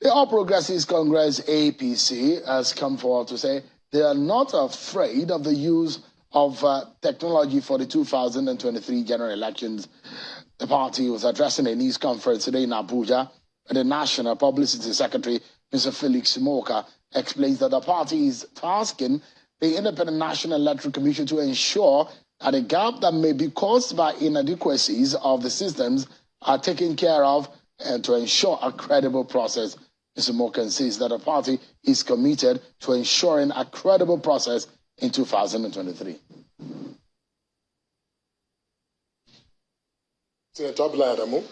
The All Progressives Congress, APC, has come forward to say they are not afraid of the use of technology for the 2023 general elections. The party was addressing a news conference today in Abuja, and the National Publicity Secretary, Mr. Felix Moka, explains that the party is tasking the Independent National Electoral Commission to ensure that a gap that may be caused by inadequacies of the systems are taken care of and to ensure a credible process. Mr. Moka says that the party is committed to ensuring a credible process in 2023. Senator Abdullahi Adamu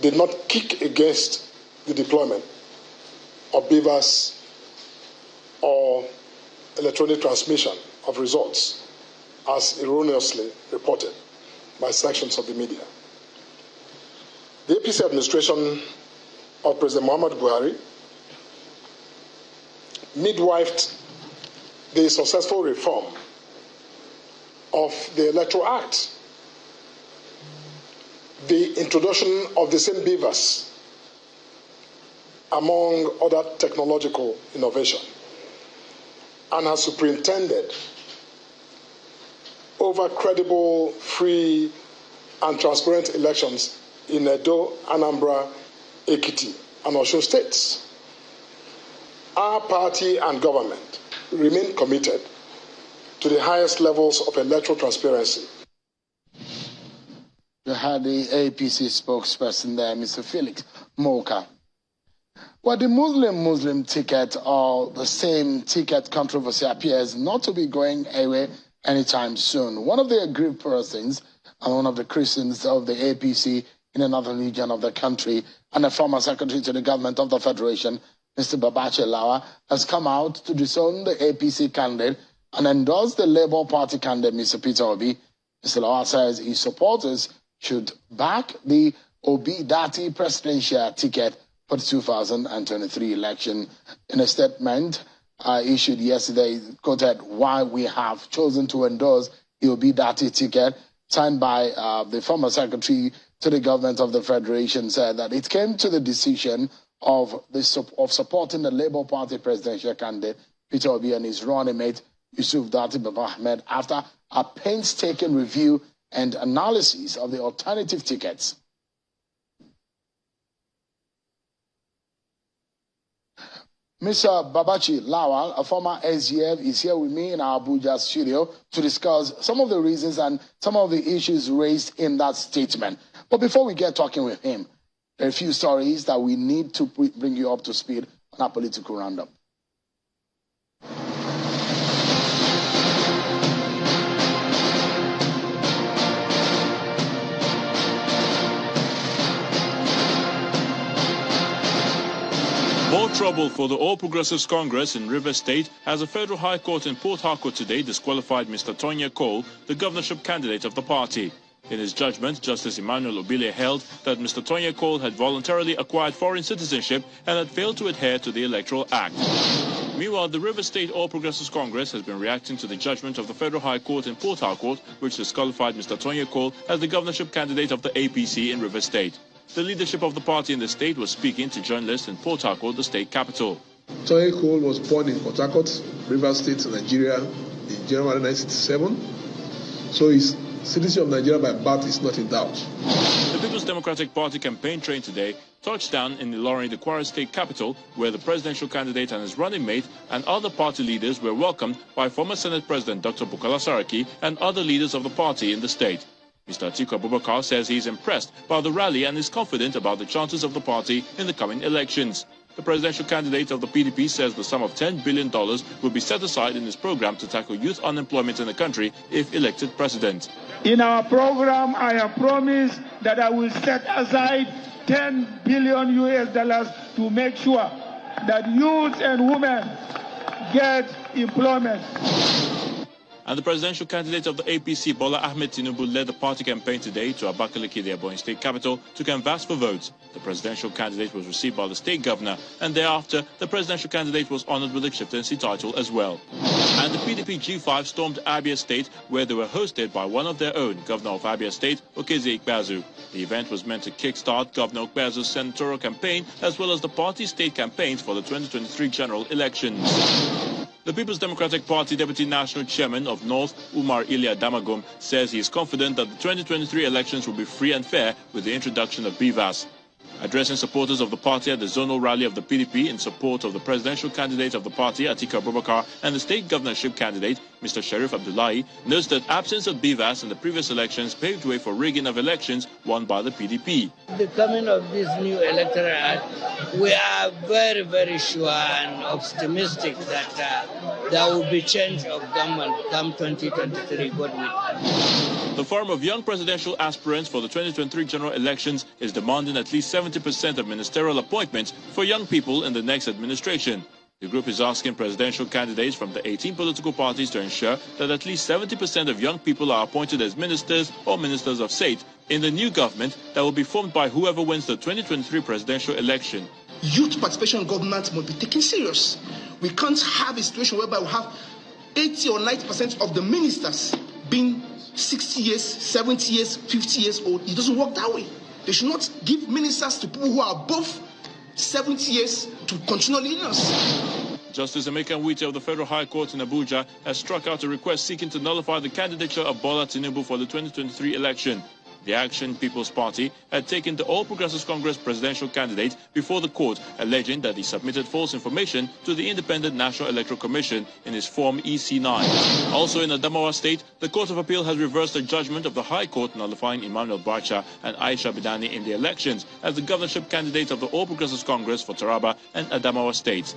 did not kick against the deployment of beavers or electronic transmission of results as erroneously reported by sections of the media. The APC administration of President Muhammadu Buhari midwifed the successful reform of the Electoral Act, the introduction of the same beavers, among other technological innovation, and has superintended over credible, free, and transparent elections in Edo, Anambra, Ekiti, and Osun states. Our party and government remain committed to the highest levels of electoral transparency. You had the APC spokesperson there, Mr. Felix Moka. Well, the Muslim ticket or the same ticket controversy appears not to be going away anytime soon. One of the aggrieved persons and one of the Christians of the APC in another region of the country and a former secretary to the government of the Federation, Mr. Lawal, has come out to disown the APC candidate and endorse the Labour Party candidate, Mr. Peter Obi. Mr. Lawal says his supporters should back the Obi-Dati presidential ticket for the 2023 election. In a statement issued yesterday, quoted why we have chosen to endorse the Obi-Dati ticket, signed by the former secretary to the government of the Federation, said that it came to the decision of supporting the Labour Party presidential candidate Peter Obi and his running mate Yusuf Dati Baba Ahmed after a painstaking review and analysis of the alternative tickets. Mr. Babachi Lawal, a former SGF, is here with me in our Abuja studio to discuss some of the reasons and some of the issues raised in that statement. But before we get talking with him, there are a few stories that we need to bring you up to speed on our political roundup. More trouble for the All Progressives Congress in Rivers State as the Federal High Court in Port Harcourt today disqualified Mr. Tonya Cole, the governorship candidate of the party. In his judgment, Justice Emmanuel Obile held that Mr. Tonya Cole had voluntarily acquired foreign citizenship and had failed to adhere to the Electoral Act. Meanwhile, the Rivers State All Progressives Congress has been reacting to the judgment of the Federal High Court in Port Harcourt, which disqualified Mr. Tonya Cole as the governorship candidate of the APC in Rivers State. The leadership of the party in the state was speaking to journalists in Port Harcourt, the state capital. Tonya Cole was born in Port Harcourt, Rivers State, Nigeria, in January 1967. So his citizenship of Nigeria by birth is not in doubt. The People's Democratic Party campaign train today touched down in Ilorin, the Kwara state capital, where the presidential candidate and his running mate and other party leaders were welcomed by former Senate President Dr. Bukola Saraki and other leaders of the party in the state. Mr. Atiku Abubakar says he is impressed by the rally and is confident about the chances of the party in the coming elections. The presidential candidate of the PDP says the sum of $10 billion will be set aside in his program to tackle youth unemployment in the country if elected president. In our program, I have promised that I will set aside $10 billion to make sure that youth and women get employment. And the presidential candidate of the APC, Bola Ahmed Tinubu, led the party campaign today to Abakaliki, the Ebonyi state capital, to canvass for votes. The presidential candidate was received by the state governor, and thereafter, the presidential candidate was honored with a chieftaincy title as well. And the PDP G5 stormed Abia State, where they were hosted by one of their own, Governor of Abia State, Okezie Ikpeazu. The event was meant to kickstart Governor Ikpeazu's senatorial campaign, as well as the party's state campaigns for the 2023 general elections. The People's Democratic Party Deputy National Chairman of North, Umar Ilia Damagum, says he is confident that the 2023 elections will be free and fair with the introduction of BVAS. Addressing supporters of the party at the zonal rally of the PDP in support of the presidential candidate of the party, Atiku Abubakar, and the state governorship candidate, Mr. Sharif Abdullahi, notes that absence of BVAS in the previous elections paved way for rigging of elections won by the PDP. The coming of this new electoral act, we are very, very sure and optimistic that there will be change of government come 2023, God willing. The Forum of Young Presidential Aspirants for the 2023 general elections is demanding at least 70% of ministerial appointments for young people in the next administration. The group is asking presidential candidates from the 18 political parties to ensure that at least 70% of young people are appointed as ministers or ministers of state in the new government that will be formed by whoever wins the 2023 presidential election. Youth participation in government must be taken serious. We can't have a situation whereby we have 80 or 90% of the ministers being 60 years, 70 years, 50 years old. It doesn't work that way. They should not give ministers to people who are above 70 years to continue leading us. Justice Emeka Nwite of the Federal High Court in Abuja has struck out a request seeking to nullify the candidature of Bola Tinubu for the 2023 election. The Action People's Party had taken the All Progressives Congress presidential candidate before the court, alleging that he submitted false information to the Independent National Electoral Commission in his Form EC9. Also in Adamawa State, the Court of Appeal has reversed the judgment of the High Court nullifying Emmanuel Bacha and Aisha Bidani in the elections as the governorship candidates of the All Progressives Congress for Taraba and Adamawa states.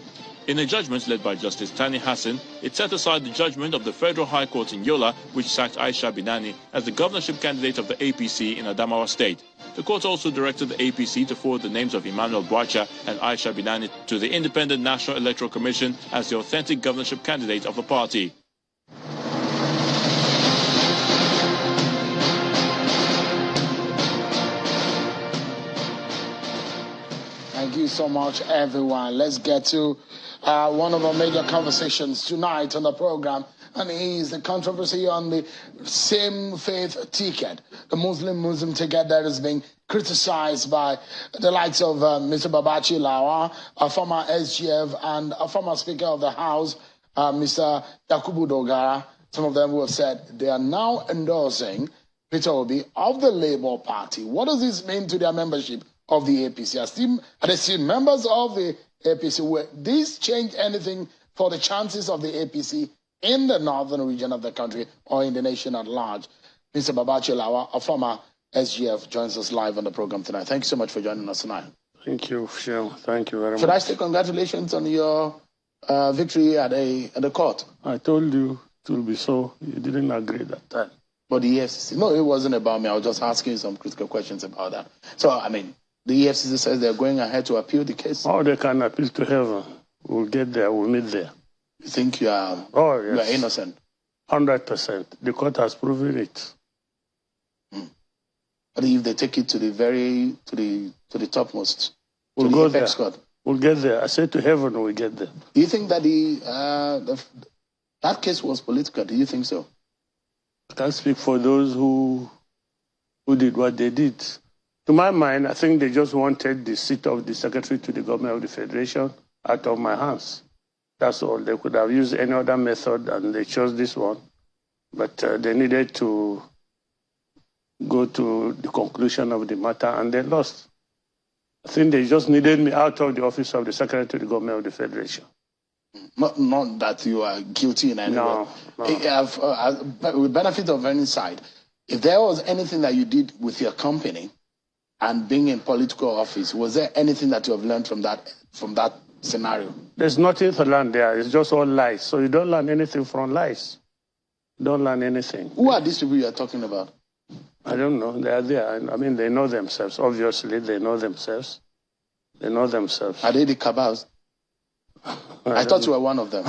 In a judgment led by Justice Tani Hassan, it set aside the judgment of the Federal High Court in Yola, which sacked Aisha Bidani as the governorship candidate of the APC in Adamawa State. The court also directed the APC to forward the names of Emmanuel Bacha and Aisha Bidani to the Independent National Electoral Commission as the authentic governorship candidate of the party. Thank you so much, everyone. Let's get to one of our major conversations tonight on the program, and it is the controversy on the same faith ticket, the Muslim ticket that is being criticized by the likes of Mr. Babachi Lawal, a former SGF, and a former Speaker of the House, Mr. Yakubu Dogara. Some of them who have said they are now endorsing Peter Obi of the Labour Party. What does this mean to their membership of the APC? Are they still members of the APC? Will this change anything for the chances of the APC in the northern region of the country or in the nation at large? Mr. Babachi Lawal, a former SGF, joins us live on the program tonight. Thank you so much for joining us tonight. Thank you, Phil. Thank you very much. Should I say congratulations on your victory at the court? I told you it will be so. You didn't agree that time. But the EFCC, no, it wasn't about me. I was just asking you some critical questions about that. So, I mean, the EFCC says they're going ahead to appeal the case. Oh, they can appeal to heaven. We'll get there. We'll meet there. You think you are? Oh, yes. You are innocent? 100%. The court has proven it. But if they take it to the topmost, we'll to go the apex there. court, we'll get there. I said to heaven, we'll get there. do you think that that case was political? Do you think so? I can't speak for those who did what they did. To my mind, I think they just wanted the seat of the secretary to the government of the federation out of my hands. That's all. They could have used any other method, and they chose this one. But they needed to go to the conclusion of the matter, and they lost. I think they just needed me out of the office of the secretary to the government of the federation. Not that you are guilty in any way. No. With benefit of any side, if there was anything that you did with your company and being in political office, was there anything that you have learned from that scenario? There's nothing to learn there. It's just all lies. So you don't learn anything from lies. You don't learn anything. Who are these people you are talking about? I don't know. They are there. I mean, they know themselves. Obviously, they know themselves. They know themselves. Are they the cabals? I thought you were one of them.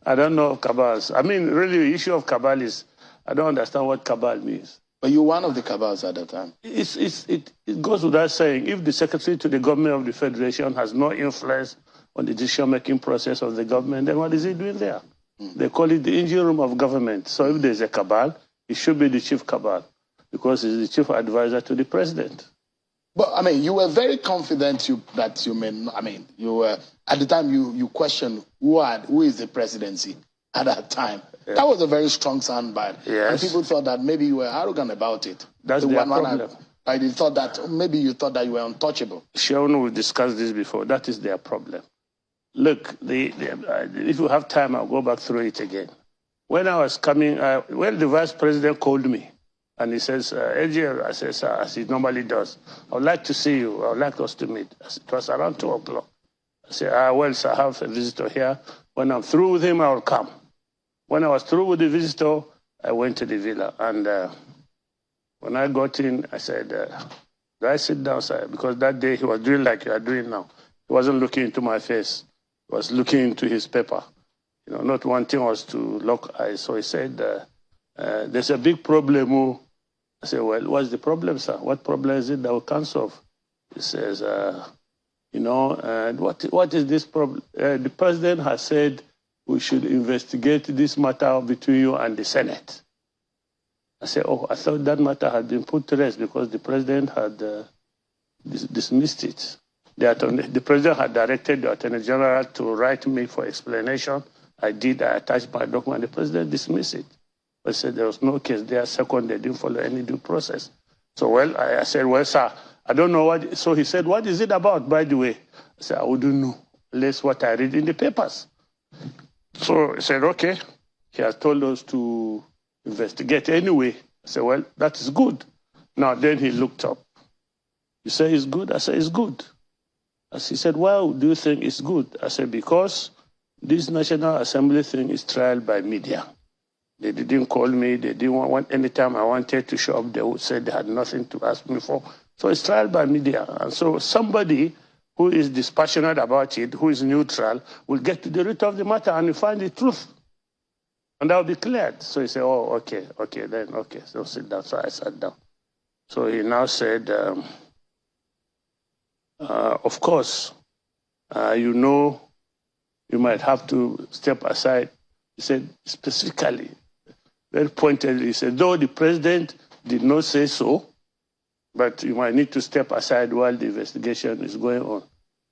I don't know cabals. I mean, really, the issue of cabal is, I don't understand what cabal means. But you were one of the cabals at the time. It goes without saying, if the secretary to the government of the federation has no influence on the decision-making process of the government, then what is he doing there? They call it the engine room of government. So if there's a cabal, it should be the chief cabal, because he's the chief advisor to the president. But I mean, you were very confident you were at the time you questioned who is the presidency at that time. Yeah. That was a very strong soundbite. Yes. And people thought that maybe you were arrogant about it. That's their problem. They thought that maybe you thought that you were untouchable. Shaun, we've discussed this before. That is their problem. Look, if you have time, I'll go back through it again. When I was coming, when the vice president called me, and he says, AJ, I said, sir, as he normally does, I would like to see you. I would like us to meet. It was around 2 o'clock. I said, well, sir, I have a visitor here. When I'm through with him, I will come. When I was through with the visitor, I went to the villa. And when I got in, I said, do I sit down, sir? Because that day he was doing like you are doing now. He wasn't looking into my face. He was looking into his paper. You know, not one thing was to lock eyes. So he said, there's a big problem. I said, well, what's the problem, sir? What problem is it that we can't solve? He says, what is this problem? The president has said we should investigate this matter between you and the Senate. I said, oh, I thought that matter had been put to rest because the president had dismissed it. The president had directed the Attorney General to write me for explanation. I did. I attached my document. The president dismissed it. I said there was no case there. Second, they didn't follow any due process. So, well, I said, well, sir, I don't know what. So he said, what is it about, by the way? I said, I wouldn't know, unless what I read in the papers. So he said, okay. He has told us to investigate anyway. I said, well, that is good. Now, then he looked up. You say it's good? I said, it's good. As he said, well, do you think it's good? I said, because this National Assembly thing is trialed by media. They didn't call me. They didn't want any time I wanted to show up, they would say they had nothing to ask me for. So it's trialed by media. And so somebody who is dispassionate about it, who is neutral, will get to the root of the matter and find the truth. And that will be cleared. So he said, oh, okay, so sit down. So I sat down. So he now said, of course, you might have to step aside. He said specifically, very pointedly, he said, though the president did not say so, but you might need to step aside while the investigation is going on.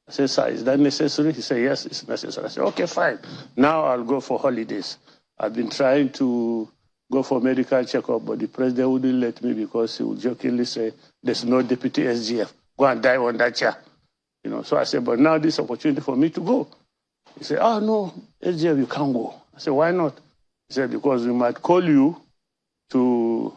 I said, sir, is that necessary? He said, yes, it's necessary. I said, okay, fine. Now I'll go for holidays. I've been trying to go for medical checkup, but the president wouldn't let me because he would jokingly say, there's no deputy SGF. Go and die on that chair. You know, so I said, but now this opportunity for me to go. He said, oh, no, SGF, you can't go. I said, why not? He said, because we might call you to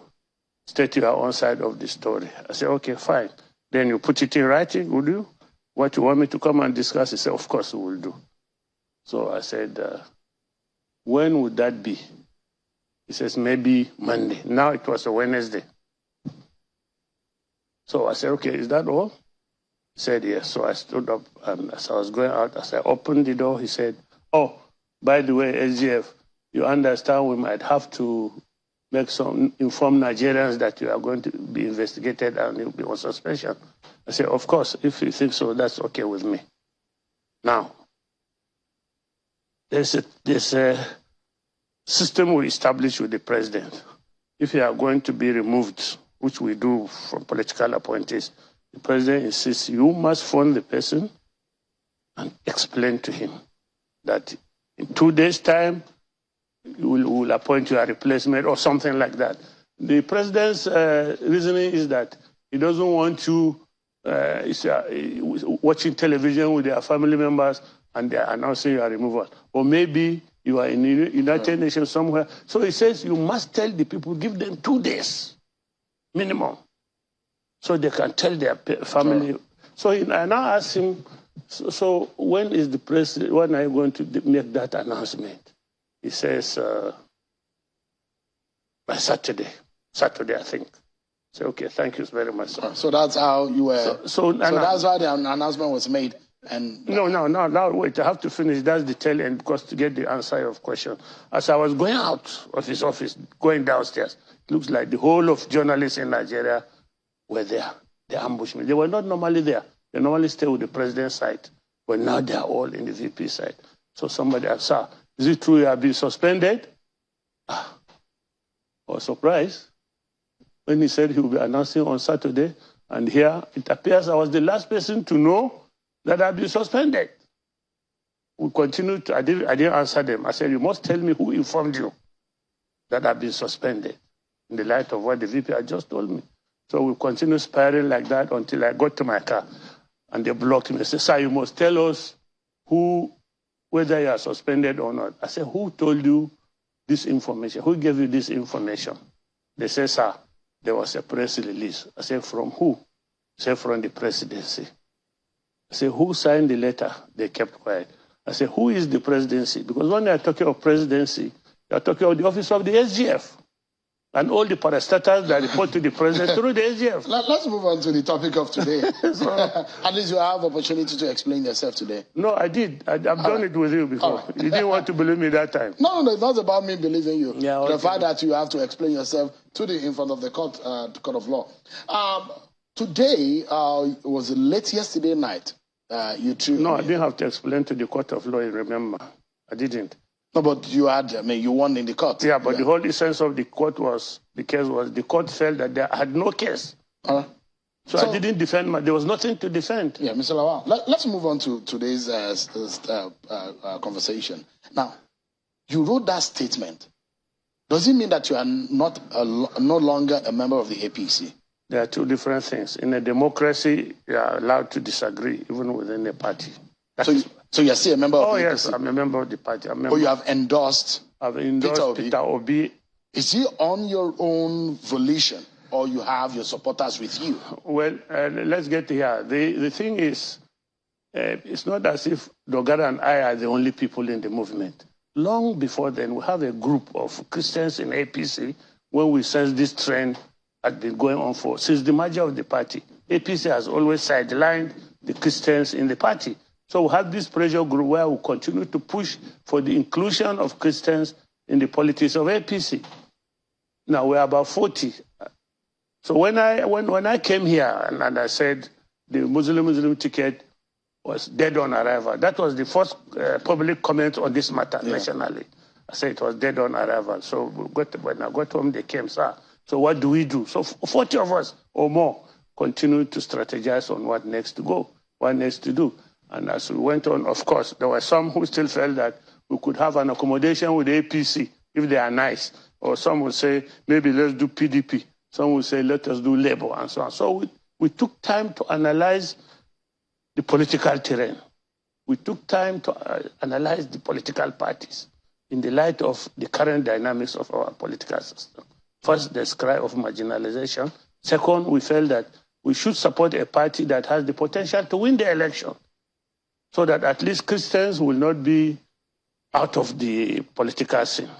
state your own side of the story. I said, okay, fine. Then you put it in writing, would you? What you want me to come and discuss? He said, of course we will do. So I said, when would that be? He says, maybe Monday. Now it was a Wednesday. So I said, okay, is that all? He said, yes. So I stood up, and as I was going out, as I opened the door, he said, oh, by the way, SGF, you understand we might have to inform Nigerians that you are going to be investigated and you'll be on suspension. I said, of course, if you think so, that's okay with me. Now, there's a system we established with the president. If you are going to be removed, which we do from political appointees, the president insists you must phone the person and explain to him that in 2 days' time, we will appoint you a replacement or something like that. The president's reasoning is that he doesn't want you watching television with their family members and they're announcing your removal. Or maybe you are in the United Nations somewhere. So he says you must tell the people, give them 2 days minimum, so they can tell their family. So I now asked him, so when is the president, when are you going to make that announcement? He says, by Saturday, I think. So, okay, thank you very much, sir. So that's how you were. So that's why the announcement was made And No, wait, I have to finish. That's the tail end, because to get the answer of your question. As I was going out of his office, going downstairs, it looks like the whole of journalists in Nigeria were there. They ambushed me. They were not normally there. They normally stay with the president's side, but now they are all in the VP side. So somebody asked, sir, is it true you have been suspended? I was surprised when he said he will be announcing on Saturday. And here it appears I was the last person to know that I've been suspended. We continued. I didn't answer them. I said, you must tell me who informed you that I've been suspended, in the light of what the VP had just told me. So we continued spiraling like that until I got to my car, and they blocked me. They said, sir, you must tell us whether you are suspended or not. I said, who told you this information? Who gave you this information? They said, sir, there was a press release. I said, from who? They said, from the presidency. I said, who signed the letter? They kept quiet. I said, who is the presidency? Because when they are talking of presidency, they are talking of the office of the SGF and all the parastatals that report to the president through the SGF. Let's move on to the topic of today. At least you have opportunity to explain yourself today. No, I did. I've done it with you before. Right. You didn't want to believe me that time. No, it's not about me believing you. Yeah, okay. The fact that you have to explain yourself in front of the court of law. Today was late yesterday night. You too. No, I didn't have to explain to the court of law. Remember, I didn't. No, but you had. You won in the court. Yeah, but the whole essence of the court the case was the court felt that they had no case. So I didn't defend. There was nothing to defend. Yeah, Mr. Lawal. Let's move on to today's conversation. Now, you wrote that statement. Does it mean that you are no longer a member of the APC? There are two different things. In a democracy, you are allowed to disagree, even within a party. So you're still a member of the APC? Oh, yes, I'm a member of the party. You have endorsed I've endorsed Peter Obi. Is he on your own volition, or you have your supporters with you? Well, let's get here. The thing is, it's not as if Dogara and I are the only people in the movement. Long before then, we have a group of Christians in APC when we sensed this trend had been going on since the merger of the party. APC has always sidelined the Christians in the party. So we have this pressure group where we continue to push for the inclusion of Christians in the politics of APC. Now we're about 40. So when I came here and I said the Muslim Ticket was dead on arrival, that was the first public comment on this matter nationally. I said it was dead on arrival. So when I got home, they came, sir. So what do we do? So 40 of us or more continued to strategize on what next to go, what next to do. And as we went on, of course, there were some who still felt that we could have an accommodation with the APC if they are nice. Or some would say, maybe let's do PDP. Some would say, let us do Labour, and so on. So we took time to analyze the political terrain. We took time to analyze the political parties in the light of the current dynamics of our political system. First, the cry of marginalization. Second, we felt that we should support a party that has the potential to win the election so that at least Christians will not be out of the political scene.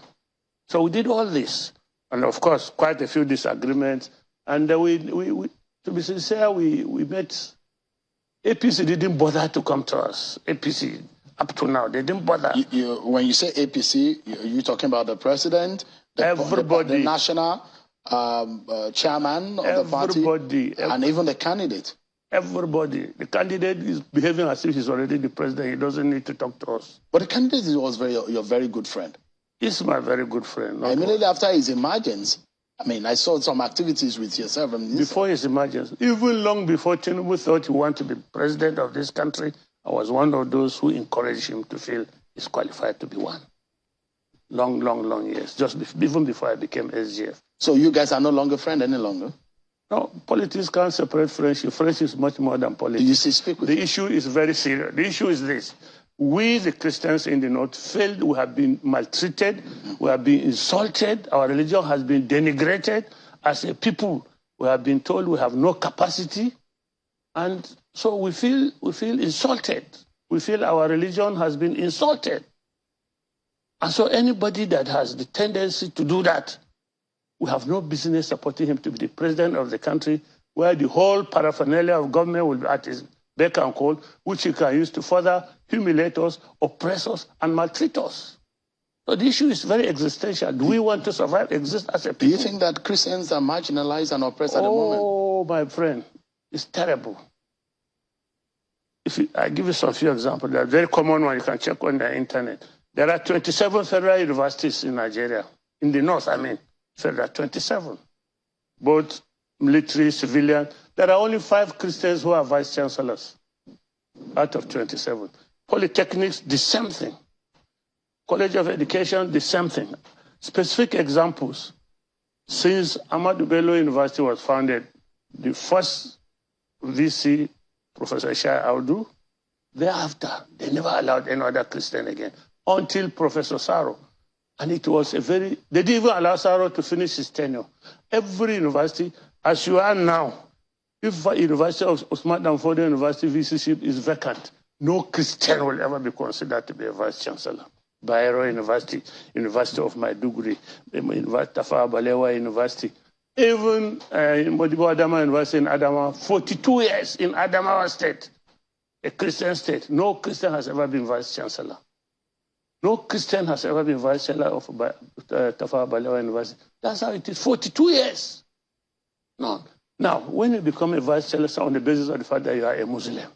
So we did all this. And of course, quite a few disagreements. And to be sincere, we met. APC didn't bother to come to us. APC, up to now, they didn't bother. When you say APC, you're talking about the president, the national chairman of the party, and even the candidate. Everybody. The candidate is behaving as if he's already the president. He doesn't need to talk to us. But the candidate was your very good friend. He's my very good friend. Immediately after his emergence, I saw some activities with yourself. Before his emergence, even long before Tinubu thought he wanted to be president of this country, I was one of those who encouraged him to feel he's qualified to be one. Long years, even before I became SGF. So you guys are no longer friends any longer? No, politics can't separate friendship. Friendship is much more than politics. The issue is very serious. The issue is this. We, the Christians in the North, felt we have been maltreated, we have been insulted, our religion has been denigrated. As a people, we have been told we have no capacity. And so we feel insulted. We feel our religion has been insulted. And so anybody that has the tendency to do that, we have no business supporting him to be the president of the country where the whole paraphernalia of government will be at his beck and call, which he can use to further humiliate us, oppress us, and maltreat us. So the issue is very existential. Do we want to survive, exist as a people? Do you think that Christians are marginalized and oppressed at the moment? Oh, my friend, it's terrible. I give you some few examples. They're very common one you can check on the internet. There are 27 federal universities in Nigeria. In the north, I mean. Federal, 27. Both military, civilian. There are only 5 Christians who are vice chancellors out of 27. Polytechnics, the same thing. College of Education, the same thing. Specific examples. Since Ahmadu Bello University was founded, the first VC, Professor Shai Audu, thereafter, they never allowed any other Christian again, until Professor Saro. And it was they didn't even allow Saro to finish his tenure. Every university, as you are now, if University of Usman Danfodio University VC-ship is vacant, no Christian will ever be considered to be a vice chancellor. Bayero University, University of Maiduguri, Tafawa Balewa University, even Modibo Adama University in Adamawa, 42 years in Adamawa State, a Christian state. No Christian has ever been vice chancellor. No Christian has ever been vice chancellor of Tafawa Balewa University. That's how it is, 42 years. No. Now, when you become a vice chancellor on the basis of the fact that you are a Muslim,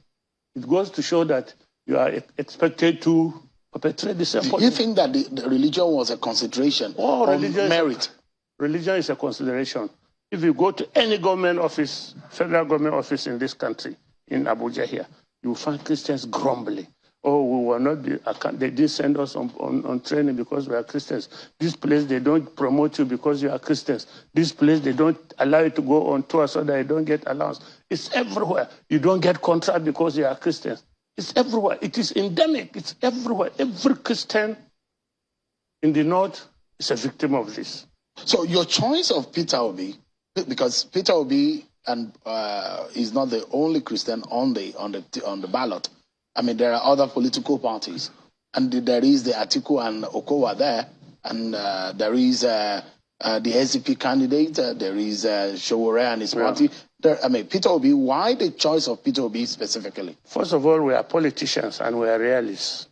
it goes to show that you are expected to perpetrate the same policy. Do you think that the religion was a consideration on merit? Religion is a consideration. If you go to any government office, federal government office in this country, in Abuja here, you will find Christians grumbling. Oh, we will not be, they didn't send us on training because we are Christians. This place, they don't promote you because you are Christians. This place, they don't allow you to go on tour so that you don't get allowance. It's everywhere. You don't get contract because you are Christians. It's everywhere. It is endemic. It's everywhere. Every Christian in the north is a victim of this. So your choice of Peter Obi, because Peter Obi is not the only Christian on the ballot. I mean, there are other political parties, and there is the Atiku and Okowa there, and there is the SDP candidate. There is Showore and his party. Peter Obi. Why the choice of Peter Obi specifically? First of all, we are politicians and we are realists.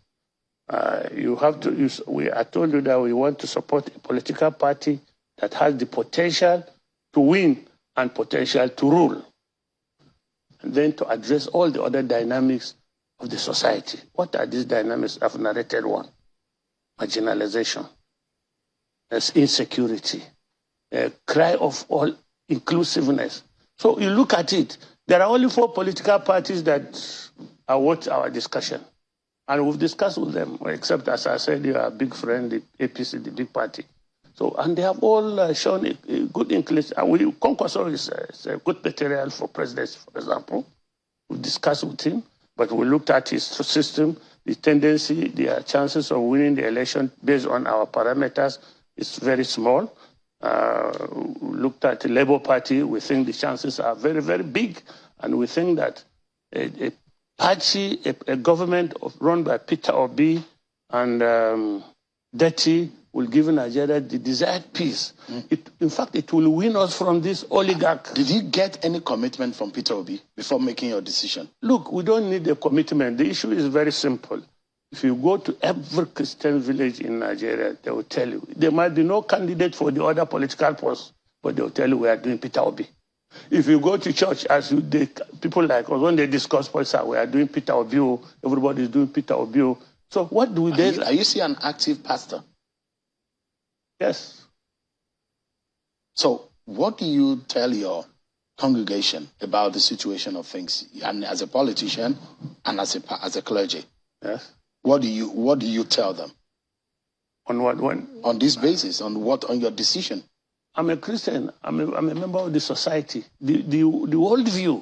You have to use. I told you that we want to support a political party that has the potential to win and potential to rule, and then to address all the other dynamics of the society. What are these dynamics? I've narrated one. Marginalization, there's insecurity, a cry of all inclusiveness. So you look at it, there are only 4 political parties that are worth our discussion. And we've discussed with them, except, as I said, you are a big friend, the APC, the big party. So, and they have all shown a good inclination. Kwankwaso is a good material for presidency, for example. We've discussed with him. But we looked at his system, the tendency, the chances of winning the election based on our parameters is very small. We looked at the Labour Party, we think the chances are very, very big. And we think that a party, a government run by Peter Obi and Deti will give Nigeria the desired peace. In fact, it will win us from this oligarch. Did you get any commitment from Peter Obi before making your decision? Look, we don't need a commitment. The issue is very simple. If you go to every Christian village in Nigeria, they will tell you, there might be no candidate for the other political posts, but they will tell you we are doing Peter Obi. If you go to church, people like us, when they discuss politics, we are doing Peter Obi, everybody is doing Peter Obi. So what do we do? Are you still an active pastor? Yes. So what do you tell your congregation about the situation of things, and as a politician and as a clergy? Yes. What do you tell them? On what one? On this basis, on your decision? I'm a Christian. I'm a member of the society. The worldview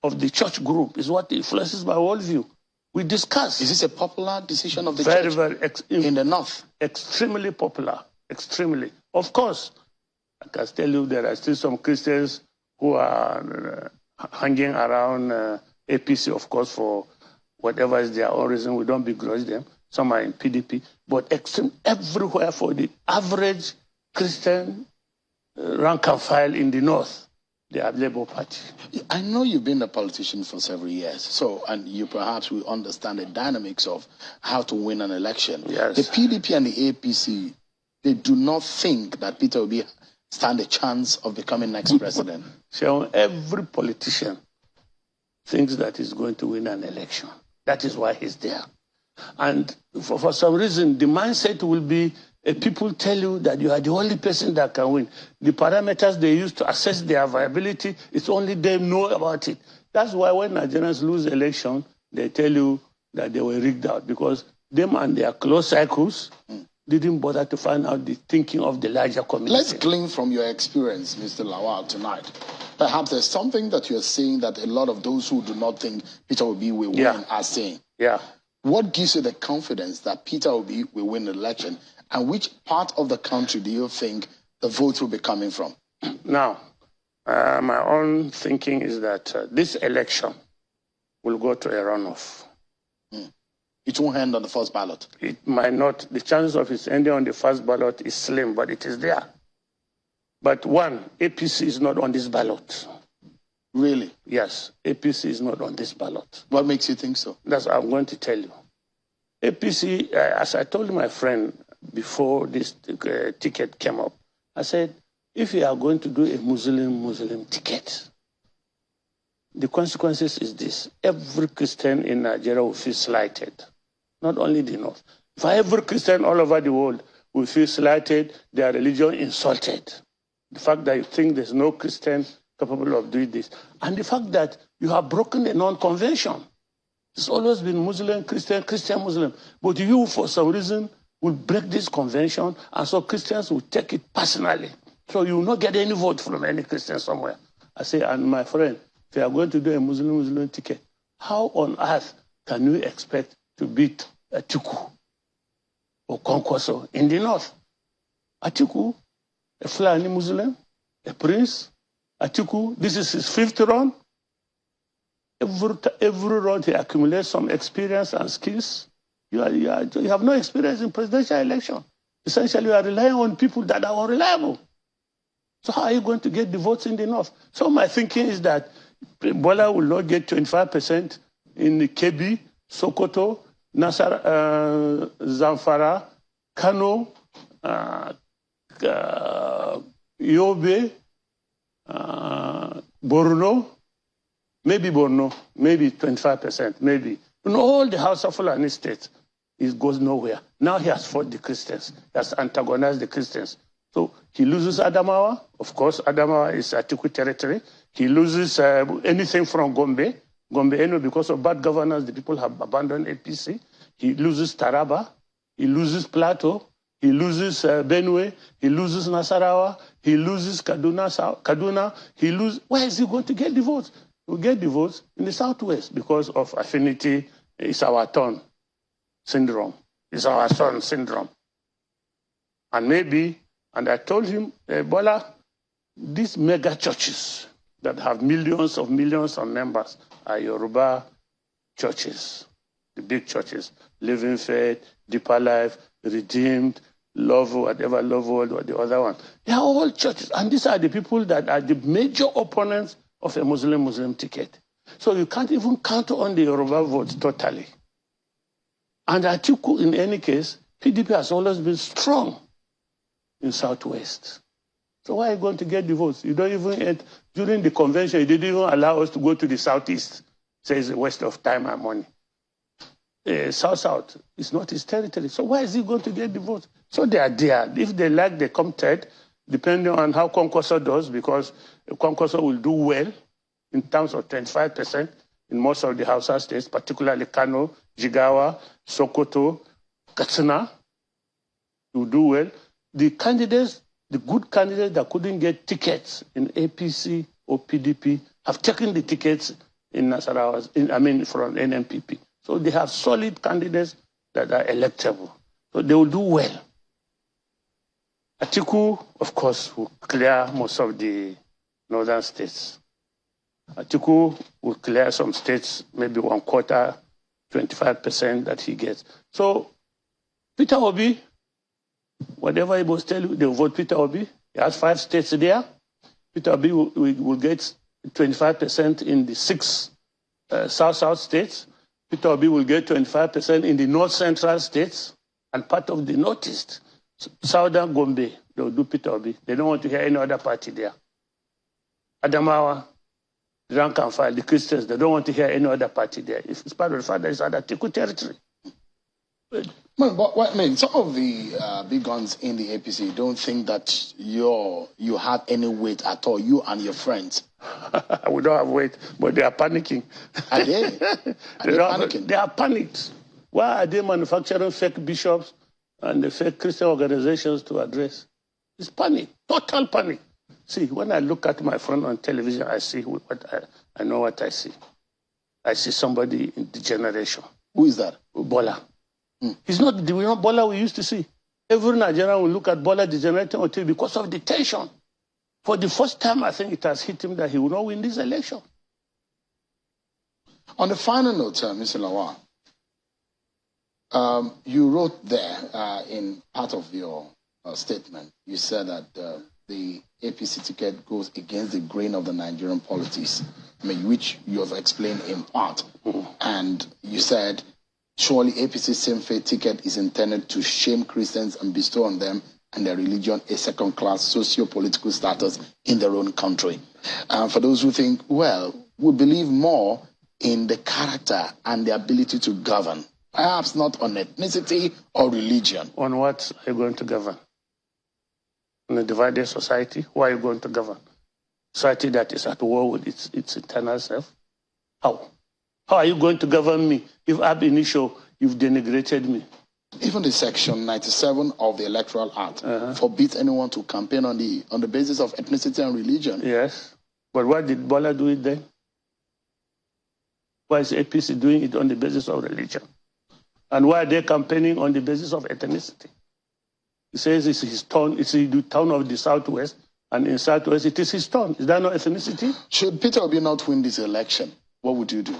of the church group is what influences my worldview. We discuss. Is this a popular decision of the church in the north? Extremely popular. Extremely. Of course, I can tell you there are still some Christians who are hanging around APC, of course, for whatever is their own reason. We don't begrudge them. Some are in PDP. But everywhere for the average Christian rank and file in the north, the Labour Party. I know you've been a politician for several years, and you perhaps will understand the dynamics of how to win an election. Yes. The PDP and the APC, they do not think that Peter Obi stand a chance of becoming next president. So every politician thinks that he's going to win an election. That is why he's there. And for some reason, the mindset will be people tell you that you are the only person that can win. The parameters they use to assess their viability, it's only them know about it. That's why when Nigerians lose election, they tell you that they were rigged out, because them and their close circles didn't bother to find out the thinking of the larger community. Let's glean from your experience, Mr. Lawal, tonight. Perhaps there's something that you're saying that a lot of those who do not think Peter Obi will win are saying. Yeah. What gives you the confidence that Peter Obi will win the election? And which part of the country do you think the votes will be coming from? Now, my own thinking is that this election will go to a runoff. It won't end on the first ballot. It might not. The chances of it ending on the first ballot is slim, but it is there. But one, APC is not on this ballot. Really? Yes, APC is not on this ballot. What makes you think so? That's what I'm going to tell you. APC, as I told my friend before this ticket came up, I said, if you are going to do a Muslim ticket, the consequences is this. Every Christian in Nigeria will feel slighted, not only the North. For every Christian all over the world will feel slighted, their religion insulted. The fact that you think there's no Christian capable of doing this. And the fact that you have broken a non-convention. It's always been Muslim, Christian, Christian, Muslim. But you, for some reason, will break this convention, and so Christians will take it personally. So you will not get any vote from any Christian somewhere. I say, and my friend, if you are going to do a Muslim ticket, how on earth can you expect to beat Atiku or Kwankwaso in the North? Atiku, a Fulani Muslim, a prince. Atiku, this is his 5th run. Every run he accumulates some experience and skills. You have no experience in presidential election. Essentially, you are relying on people that are unreliable. So how are you going to get the votes in the North? So my thinking is that Bola will not get 25% in Kebbi, Sokoto, Zamfara, Kano, Yobe, Borno, maybe 25%, maybe. In all the House of Fulani states, it goes nowhere. Now he has fought the Christians. He has antagonized the Christians. So he loses Adamawa. Of course, Adamawa is Atiku territory. He loses anything from Gombe. Because of bad governance, the people have abandoned APC. He loses Taraba. He loses Plateau. He loses Benue. He loses Nasarawa. He loses Kaduna. Where is he going to get the votes? He'll get the votes in the Southwest because of affinity. It's our turn syndrome. It's our son syndrome. And maybe, and I told him, Bola, these mega churches that have millions of members are Yoruba churches, the big churches, Living Faith, Deeper Life, Redeemed, Love, whatever, Love World, or the other one. They are all churches. And these are the people that are the major opponents of a Muslim ticket. So you can't even count on the Yoruba votes totally. And Atiku, in any case, PDP has always been strong in Southwest. So why are you going to get the votes? You don't even, during the convention, you didn't even allow us to go to the Southeast. So it's a waste of time and money. South is not his territory. So why is he going to get the votes? So they are there. If they like, they come third, depending on how Kwankwaso does, because Kwankwaso will do well in terms of 25% in most of the Hausa states, particularly Kano, Jigawa, Sokoto, Katsina. Will do well. The candidates, the good candidates that couldn't get tickets in APC or PDP have taken the tickets in Nasarawa, from NMPP. So they have solid candidates that are electable. So they will do well. Atiku, of course, will clear most of the northern states. Atiku will clear some states, maybe 1/4, 25% that he gets. So Peter Obi, whatever he must tell you, they'll vote Peter Obi. He has 5 states there. Peter Obi will get 25% in the 6 South states. Peter Obi will get 25% in the North Central states and part of the Northeast. Southern Gombe, they'll do Peter Obi. They don't want to hear any other party there. Adamawa, rank and file, the Christians, they don't want to hear any other party there. If it's part of the fact that it's under Tiku territory. But some of the big guns in the APC don't think that you have any weight at all, you and your friends. We don't have weight, but they are panicking. Are they? Are they panicking? They are panicked. Why are they manufacturing fake bishops and the fake Christian organizations to address? It's panic, total panic. See, when I look at my friend on television, I see I know what I see. I see somebody in degeneration. Who is that? Bola. He's not the Bola we used to see. Every Nigerian will look at Bola degenerating on TV because of the tension. For the first time, I think it has hit him that he will not win this election. On the final note, Mr. Lawal, you wrote there in part of your statement, you said that the APC ticket goes against the grain of the Nigerian politics, which you have explained in part. And you said, surely APC's same-faith ticket is intended to shame Christians and bestow on them and their religion a second-class socio-political status in their own country. For those who think, well, we believe more in the character and the ability to govern, perhaps not on ethnicity or religion. On what are you going to govern? In a divided society, who are you going to govern? Society that is at war with its internal self? How? How are you going to govern me if ab initio you've denigrated me? Even the Section 97 of the Electoral Act forbids anyone to campaign on the basis of ethnicity and religion. Yes, but why did Bola do it then? Why is APC doing it on the basis of religion? And why are they campaigning on the basis of ethnicity? He says it's his turn, it's the town of the Southwest, and in Southwest it is his turn. Is that not ethnicity? Should Peter Obi not win this election, what would you do?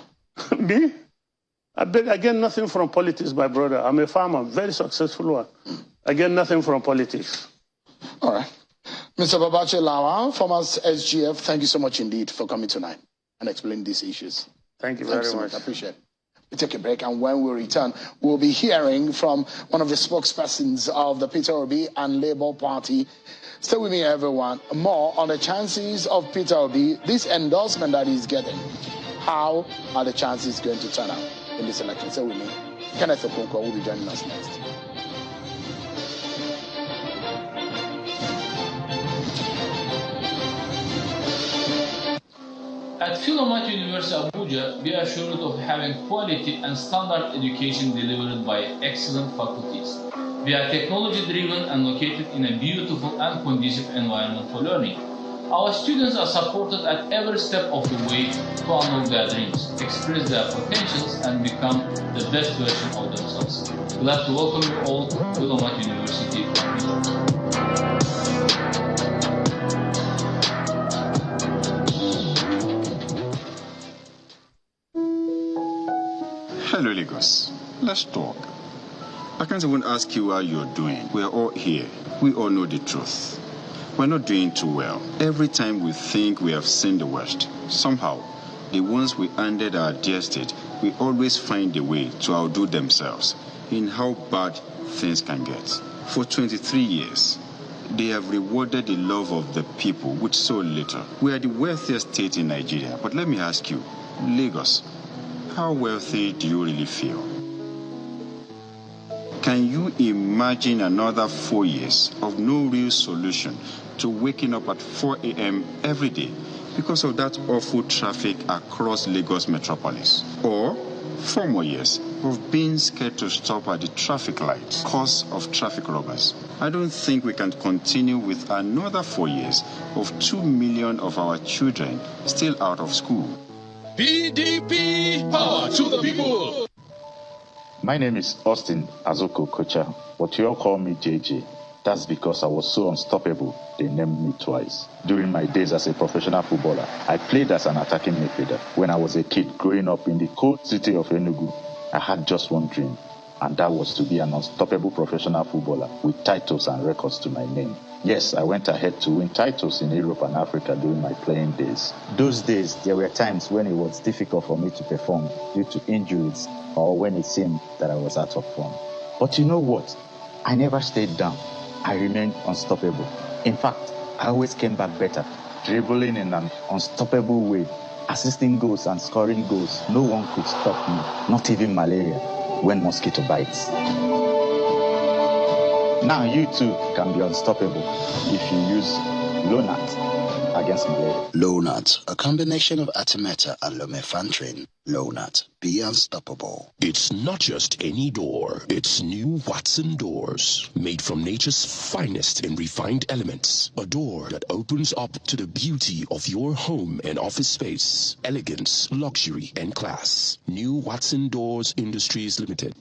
Me? I get nothing from politics, my brother. I'm a farmer, very successful one. I get nothing from politics. All right. Mr. Babache Lawal, former SGF, thank you so much indeed for coming tonight and explaining these issues. Thank you very much. I appreciate it. We take a break, and when we return, we'll be hearing from one of the spokespersons of the Peter Obi and Labour Party. Stay with me, everyone. More on the chances of Peter Obi, this endorsement that he's getting. How are the chances going to turn out in this election? Stay with me. Kenneth Okonkwo will be joining us next. At Philomath University Abuja, we are assured of having quality and standard education delivered by excellent faculties. We are technology-driven and located in a beautiful and conducive environment for learning. Our students are supported at every step of the way to unlock their dreams, express their potentials, and become the best version of themselves. Glad to welcome you all to Philomath University Abuja. Hello, Lagos. Let's talk. I can't even ask you how you're doing. We're all here. We all know the truth. We're not doing too well. Every time we think we have seen the worst, somehow, the ones we handed our dear state will always find a way to outdo themselves in how bad things can get. For 23 years, they have rewarded the love of the people with so little. We are the wealthiest state in Nigeria, but let me ask you, Lagos, how wealthy do you really feel? Can you imagine another 4 years of no real solution to waking up at 4 a.m. every day because of that awful traffic across Lagos metropolis? Or 4 more years of being scared to stop at the traffic lights because of traffic robbers? I don't think we can continue with another 4 years of 2 million of our children still out of school. PDP, power to the people. My name is Austin Azoko Kocha, but you all call me JJ. That's because I was so unstoppable, they named me twice. During my days as a professional footballer, I played as an attacking midfielder. When I was a kid growing up in the cold city of Enugu, I had just one dream. and that was to be an unstoppable professional footballer with titles and records to my name. Yes, I went ahead to win titles in Europe and Africa during my playing days. Those days, there were times when it was difficult for me to perform due to injuries or when it seemed that I was out of form. But you know what? I never stayed down. I remained unstoppable. In fact, I always came back better, dribbling in an unstoppable way, assisting goals and scoring goals. No one could stop me, not even malaria, when mosquito bites. Now you too can be unstoppable if you use Lonat against malaria. Lonat, a combination of Artemether and lumefantrine. Lonat, be unstoppable. It's not just any door. It's new Watson doors, made from nature's finest and refined elements. A door that opens up to the beauty of your home and office space, elegance, luxury, and class. New Watson Doors Industries Limited.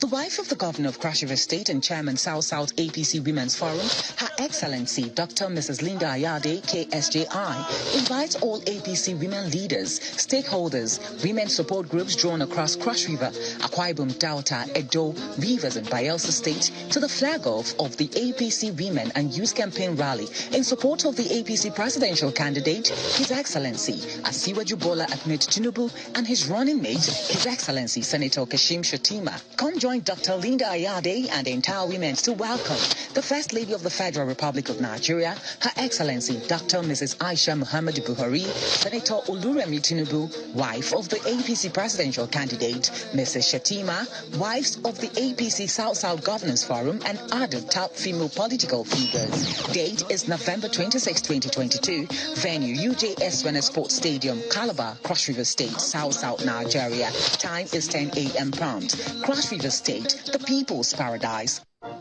The wife of the governor of Cross River State and chairman South-South APC Women's Forum, Her Excellency Dr. Mrs. Linda Ayade, KSJI, invites all APC women leaders, stakeholders, women support groups drawn across Cross River, Akwa Ibom Delta, Edo, Rivers and Bayelsa State to the flag-off of the APC Women and Youth Campaign Rally in support of the APC presidential candidate, His Excellency Asiwaju Bola Ahmed Tinubu, and his running mate, His Excellency Senator Kashim Shettima. Come join Dr. Linda Ayade and the entire women to welcome the First Lady of the Federal Republic of Nigeria, Her Excellency Dr. Mrs. Aisha Muhammad Buhari, Senator Oluremi Tinubu, wife of the APC presidential candidate, Mrs. Shettima, wives of the APC South-South Governors Forum, and other top female political figures. Date is November 26, 2022. Venue UJS Wena Sports Stadium, Calabar, Cross River State, South-South Nigeria. Time is 10 a.m. prompt. Cross River State, the people's paradise. Thank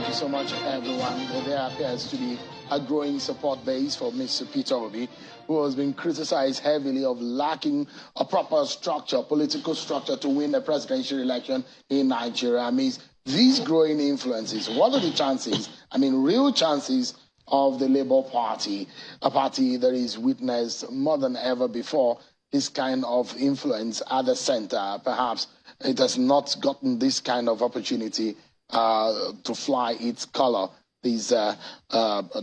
you so much, everyone. There appears to be a growing support base for Mr. Peter Obi, who has been criticized heavily of lacking a proper structure, political structure to win a presidential election in Nigeria. I mean, these growing influences, what are the chances, real chances of the Labour Party, a party that is witnessed more than ever before this kind of influence at the center? Perhaps it has not gotten this kind of opportunity to fly its color in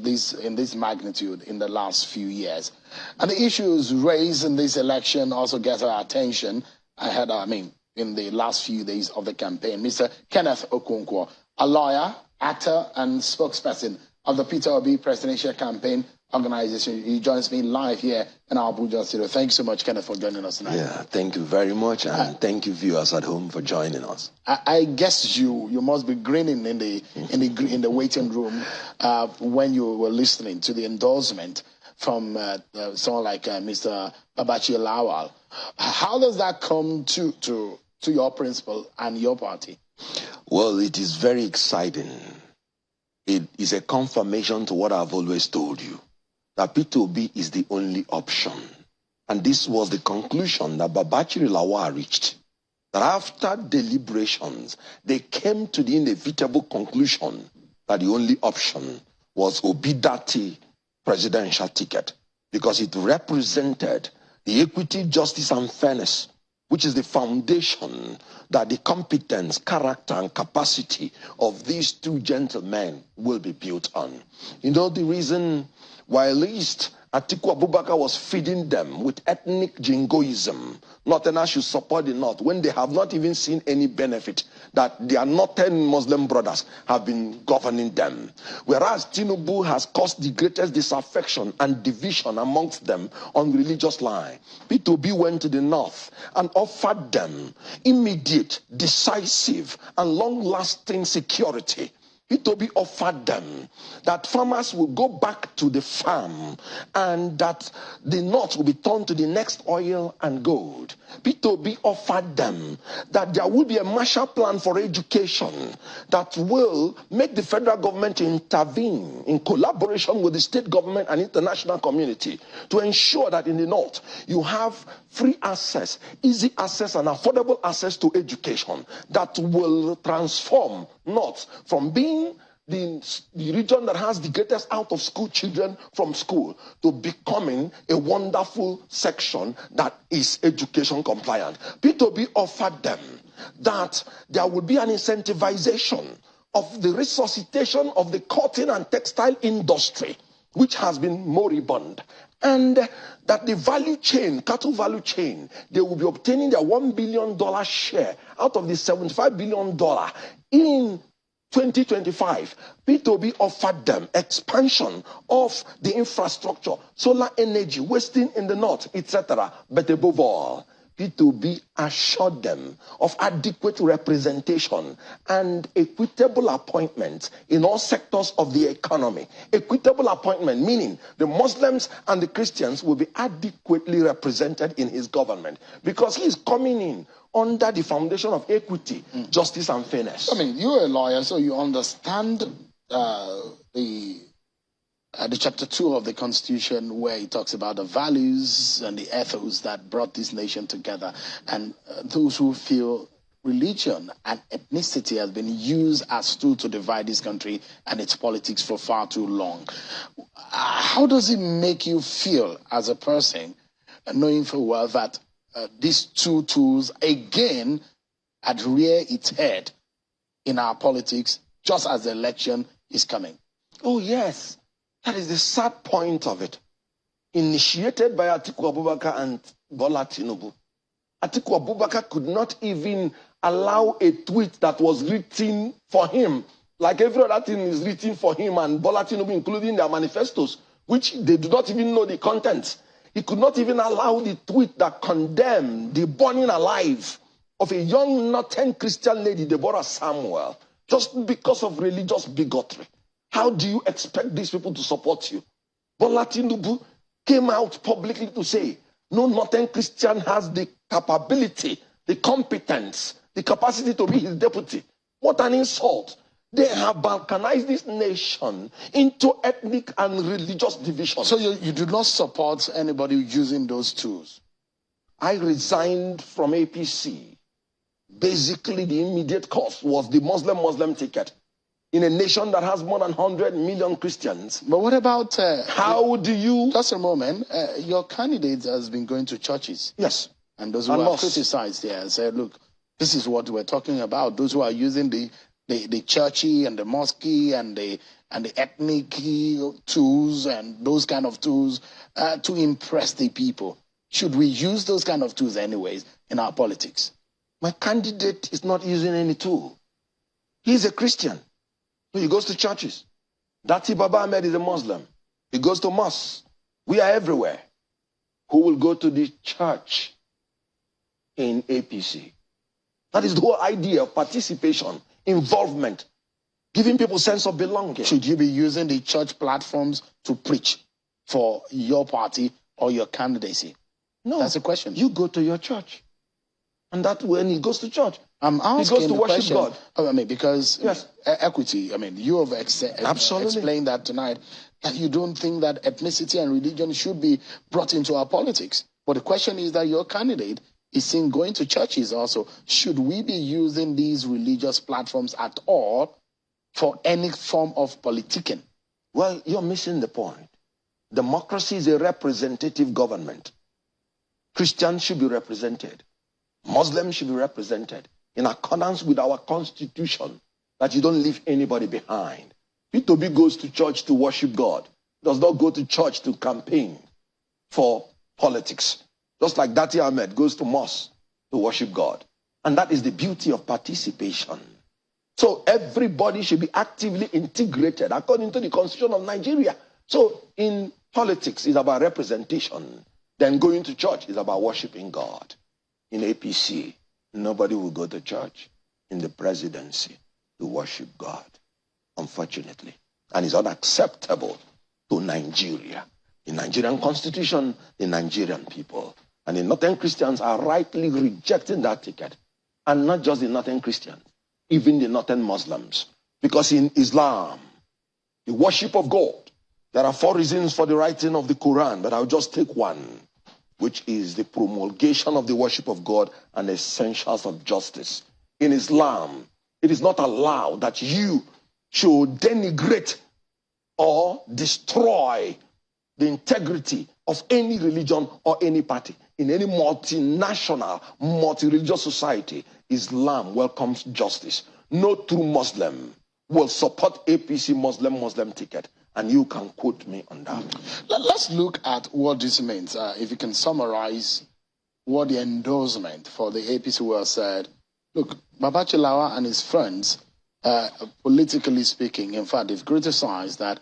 this magnitude in the last few years. And the issues raised in this election also get our attention in the last few days of the campaign. Mr. Kenneth Okonkwo, a lawyer, actor, and spokesperson of the Peter Obi presidential campaign organization. He joins me live here in our Abuja studio. Thank you so much, Kenneth, for joining us tonight. Yeah, thank you very much, and thank you, viewers at home, for joining us. I guess you must be grinning in the waiting room when you were listening to the endorsement from someone like Mr. Babachi Lawal. How does that come to your principle and your party? Well, it is very exciting. It is a confirmation to what I've always told you, that Peter Obi is the only option. And this was the conclusion that Babachi Lawal reached. That after deliberations, they came to the inevitable conclusion that the only option was Obi-Dati presidential ticket, because it represented the equity, justice, and fairness, which is the foundation that the competence, character, and capacity of these two gentlemen will be built on. You know the reason why at least Atiku Abubakar was feeding them with ethnic jingoism. Northerners should support the North when they have not even seen any benefit that their Northern Muslim brothers have been governing them. Whereas Tinubu has caused the greatest disaffection and division amongst them on religious line. Peter Obi went to the North and offered them immediate, decisive, and long-lasting security. Peter Obi offered them that farmers will go back to the farm and that the North will be turned to the next oil and gold. Peter Obi offered them that there will be a Marshall Plan for education that will make the federal government intervene in collaboration with the state government and international community to ensure that in the North you have free access, easy access, and affordable access to education that will transform North from being the region that has the greatest out-of-school children from school to becoming a wonderful section that is education compliant. Peter Obi offered them that there would be an incentivization of the resuscitation of the cotton and textile industry, which has been moribund, and that the value chain, cattle value chain, they will be obtaining their $1 billion share out of the $75 billion in 2025. Peter Obi offered them expansion of the infrastructure, solar energy, wasting in the north, etc. But above all, Peter Obi assured them of adequate representation and equitable appointment in all sectors of the economy. Equitable appointment meaning the Muslims and the Christians will be adequately represented in his government, because he is coming in under the foundation of equity, justice, and fairness. I mean, you're a lawyer, so you understand the chapter 2 of the Constitution, where it talks about the values and the ethos that brought this nation together, and those who feel religion and ethnicity has been used as tool to divide this country and its politics for far too long. How does it make you feel as a person, knowing full well that these two tools again had reared its head in our politics just as the election is coming? Oh, yes. That is the sad point of it. Initiated by Atiku Abubakar and Bola Tinubu, Atiku Abubakar could not even allow a tweet that was written for him, like every other thing is written for him and Bola Tinubu, including their manifestos, which they do not even know the contents. He could not even allow the tweet that condemned the burning alive of a young Northern Christian lady, Deborah Samuel, just because of religious bigotry. How do you expect these people to support you? Bola Tinubu came out publicly to say, no Northern Christian has the capability, the competence, the capacity to be his deputy. What an insult. They have balkanized this nation into ethnic and religious divisions. So you do not support anybody using those tools? I resigned from APC. Basically, the immediate cause was the Muslim ticket. In a nation that has more than 100 million Christians. But what about... how do you... Just a moment. Your candidate has been going to churches. Yes. And those who are criticized there and said, look, this is what we're talking about. Those who are using the churchy and the mosque and the ethnic tools and those kind of tools to impress the people. Should we use those kind of tools anyways in our politics? My candidate is not using any tool. He's a Christian. So he goes to churches. Dati Baba Ahmed is a Muslim. He goes to mosques. We are everywhere. Who will go to the church in APC? That is the whole idea of participation, involvement, giving people a sense of belonging. Should you be using the church platforms to preach for your party or your candidacy? No. That's the question. You go to your church. And that when he goes to church, I'm asking he goes to worship God. I mean, because yes. Equity, I mean, you have explained that tonight, that you don't think that ethnicity and religion should be brought into our politics. But the question is that your candidate is seen going to churches also. Should we be using these religious platforms at all for any form of politicking? Well, you're missing the point. Democracy is a representative government. Christians should be represented. Muslims should be represented in accordance with our constitution, that you don't leave anybody behind. Peter Obi goes to church to worship God, does not go to church to campaign for politics. Just like Dati Ahmed goes to mosque to worship God. And that is the beauty of participation. So everybody should be actively integrated according to the constitution of Nigeria. So in politics, it's about representation. Then going to church is about worshiping God. In APC, nobody will go to church. In the presidency, to worship God, unfortunately. And it's unacceptable to Nigeria. The Nigerian constitution, the Nigerian people. And the Northern Christians are rightly rejecting that ticket. And not just the Northern Christians, even the Northern Muslims. Because in Islam, the worship of God, there are 4 reasons for the writing of the Quran, but I'll just take one, which is the promulgation of the worship of God and essentials of justice. In Islam, it is not allowed that you should denigrate or destroy the integrity of any religion or any party in any multinational, multi-religious society, Islam welcomes justice. No true Muslim will support APC Muslim ticket, and you can quote me on that. Let's look at what this means. If you can summarize what the endorsement for the APC was said. Look, Babachi Lawal and his friends, politically speaking, in fact, they've criticized that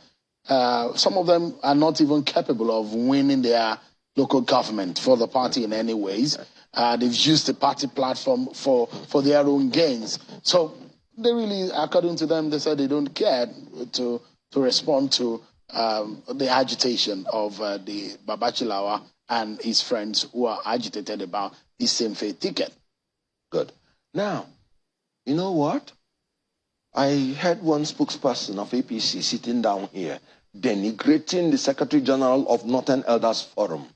some of them are not even capable of winning their local government for the party in any ways. They've used the party platform for their own gains. So they really, according to them, they said they don't care to respond to the agitation of the Babachi Lawal and his friends who are agitated about the same faith ticket. Good. Now, you know what? I heard one spokesperson of APC sitting down here denigrating the Secretary General of Northern Elders Forum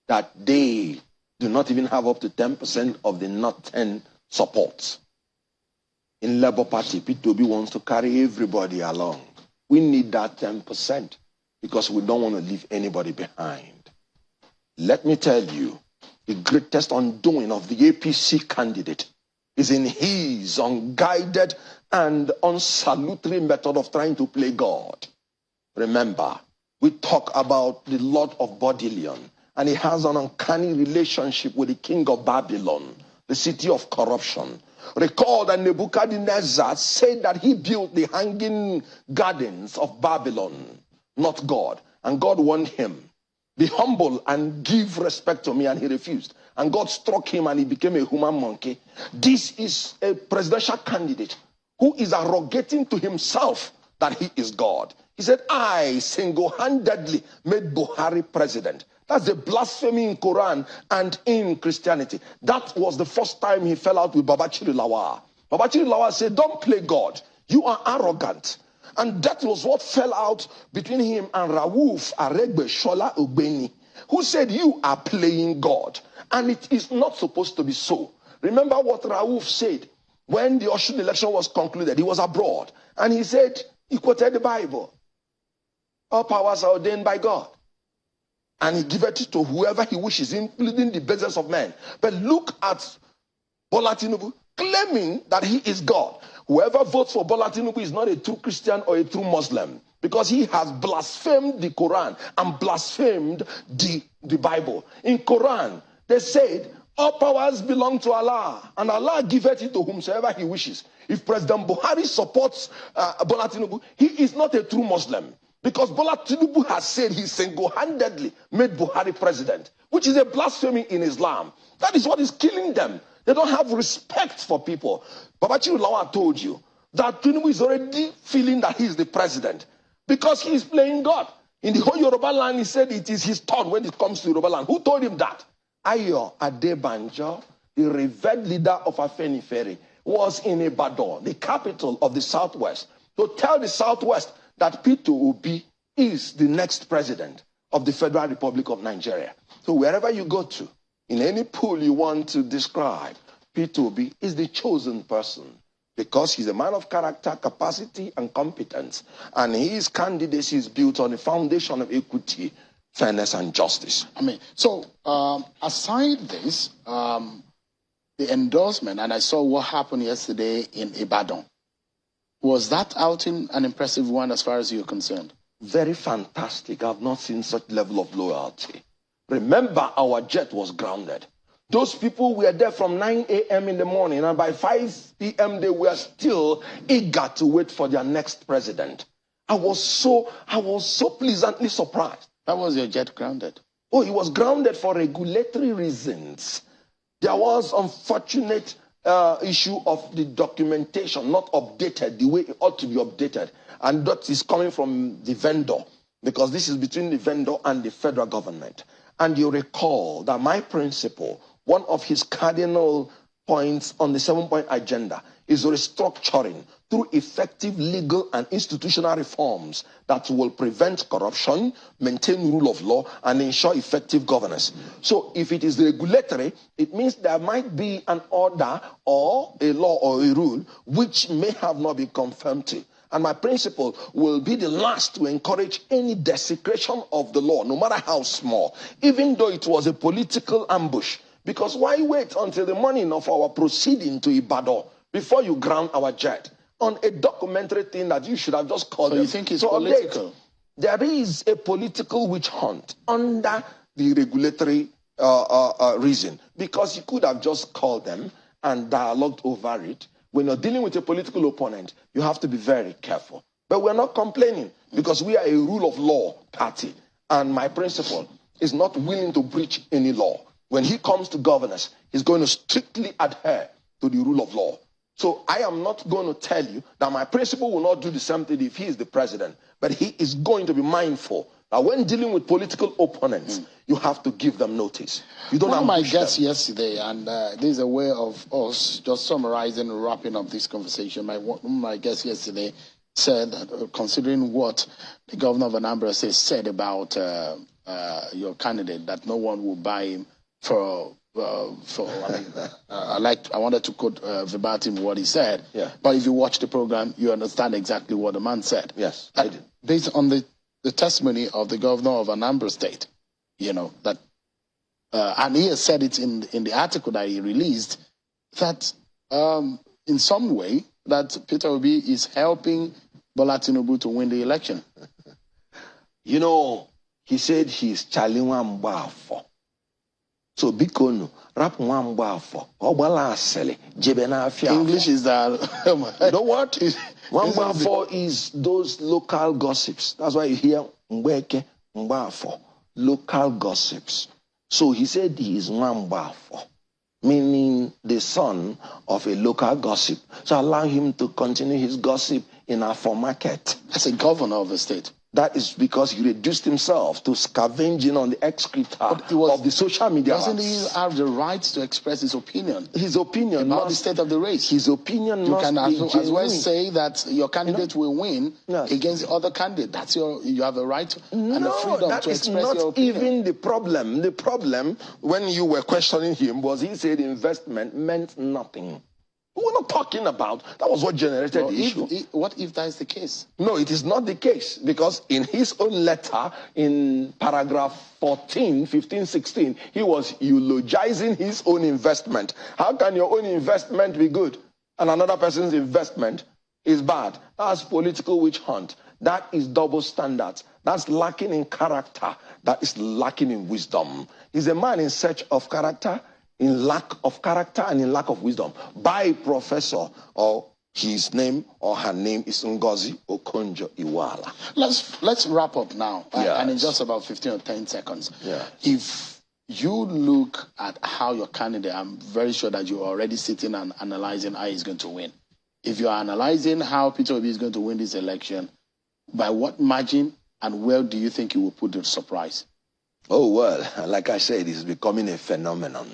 that they do not even have up to 10% of the Northern support. In Labour Party, Peter Obi wants to carry everybody along. We need that 10% because we don't want to leave anybody behind. Let me tell you, the greatest undoing of the APC candidate is in his unguided and unsalutary method of trying to play God. Remember, we talk about the Lord of Bodleian, and he has an uncanny relationship with the king of Babylon, the city of corruption. Recall that Nebuchadnezzar said that he built the hanging gardens of Babylon, not God. And God warned him, be humble and give respect to me, and he refused. And God struck him and he became a human monkey. This is a presidential candidate who is arrogating to himself that he is God. He said, I single-handedly made Buhari president. That's a blasphemy in Quran and in Christianity. That was the first time he fell out with Babachi Lawal. Babachi Lawal said, don't play God. You are arrogant. And that was what fell out between him and Rauf Aregbe Shola Ogbeni, who said, you are playing God. And it is not supposed to be so. Remember what Rauf said when the Osun election was concluded. He was abroad. And he said, he quoted the Bible. All powers are ordained by God. And he giveth it to whoever he wishes, including the business of men. But look at Bola Tinubu claiming that he is God. Whoever votes for Bola Tinubu is not a true Christian or a true Muslim, because he has blasphemed the Quran and blasphemed the Bible. In Quran, they said, all powers belong to Allah, and Allah giveth it to whomsoever he wishes. If President Buhari supports Bola Tinubu, he is not a true Muslim, because Bola Tinubu has said he single-handedly made Buhari president, which is a blasphemy in Islam. That is what is killing them. They don't have respect for people. Babachi Lawal told you that Tinubu is already feeling that he is the president because he is playing God. In the whole Yoruba land, he said it is his turn when it comes to Yoruba land. Who told him that? Ayo Adebanjo, the revered leader of Afenifere, was in Ibadan, the capital of the Southwest, to tell the Southwest that Peter Obi is the next president of the Federal Republic of Nigeria. So wherever you go to, in any pool you want to describe, Peter Obi is the chosen person because he's a man of character, capacity, and competence. And his candidacy is built on a foundation of equity, fairness, and justice. I mean, so aside this, the endorsement, and I saw what happened yesterday in Ibadan, was that outing an impressive one as far as you're concerned? Very fantastic. I've not seen such level of loyalty. Remember, our jet was grounded. Those people were there from 9 a.m. in the morning, and by 5 p.m. they were still eager to wait for their next president. I was so pleasantly surprised. How was your jet grounded? Oh, it was grounded for regulatory reasons. There was unfortunate issue of the documentation not updated the way it ought to be updated, and that is coming from the vendor, because this is between the vendor and the federal government. And you recall that my principal, one of his cardinal points on the 7-point agenda, is restructuring through effective legal and institutional reforms that will prevent corruption, maintain rule of law, and ensure effective governance. So if it is regulatory, it means there might be an order or a law or a rule which may have not been confirmed to. And my principle will be the last to encourage any desecration of the law, no matter how small, even though it was a political ambush. Because why wait until the morning of our proceeding to Ibadan before you ground our jet on a documentary thing that you should have just called them? So you think it's political? There is a political witch hunt under the regulatory reason, because you could have just called them and dialogued over it. When you're dealing with a political opponent, you have to be very careful. But we're not complaining, because we are a rule of law party. And my principal is not willing to breach any law. When he comes to governance, he's going to strictly adhere to the rule of law. So I am not going to tell you that my principal will not do the same thing if he is the president. But he is going to be mindful that when dealing with political opponents, you have to give them notice. You don't have my guest yesterday, and this is a way of us just summarizing and wrapping up this conversation. My guest yesterday said that considering what the governor of Anambra State said about your candidate, that no one will buy him I wanted to quote verbatim what he said. Yeah. But if you watch the program, you understand exactly what the man said. Yes, I did. Based on the testimony of the governor of Anambra State, that, and he has said it in the article that he released, that in some way that Peter Obi is helping Bola Tinubu to win the election. He said he's challenging Mbafo. So bikono rap Mbafo obala asele jebena afia. English is that. You know what? Mbafo is those local gossips. That's why you hear Mbeke Mbafo, local gossips. So he said he is Mbafo, meaning the son of a local gossip. So allow him to continue his gossip in Afo Market. As a governor of the state. That is because he reduced himself to scavenging on the excreta of the social media. Doesn't he have the right to express his opinion? His opinion about the state of the race. His opinion must be genuine. You can as well say that your candidate will win against the other candidate. You have a right and the freedom to express your opinion. That is not even the problem. The problem, when you were questioning him, was he said investment meant nothing. We were not talking about, that was what generated the issue. What if that is the case? No, it is not the case, because in his own letter, in paragraph 14, 15, 16, he was eulogizing his own investment. How can your own investment be good and another person's investment is bad? That's political witch hunt. That is double standards. That's lacking in character. That is lacking in wisdom. He's a man in search of character, in lack of character and in lack of wisdom, by a professor, or his name or her name is Ngozi Okonjo-Iweala. Let's wrap up now, and in just about 15 or 10 seconds. Yeah. If you look at how your candidate, I'm very sure that you're already sitting and analyzing how he's going to win. If you're analyzing how Peter Obi is going to win this election, by what margin and where do you think he will put the surprise? Oh, well, like I said, he's becoming a phenomenon.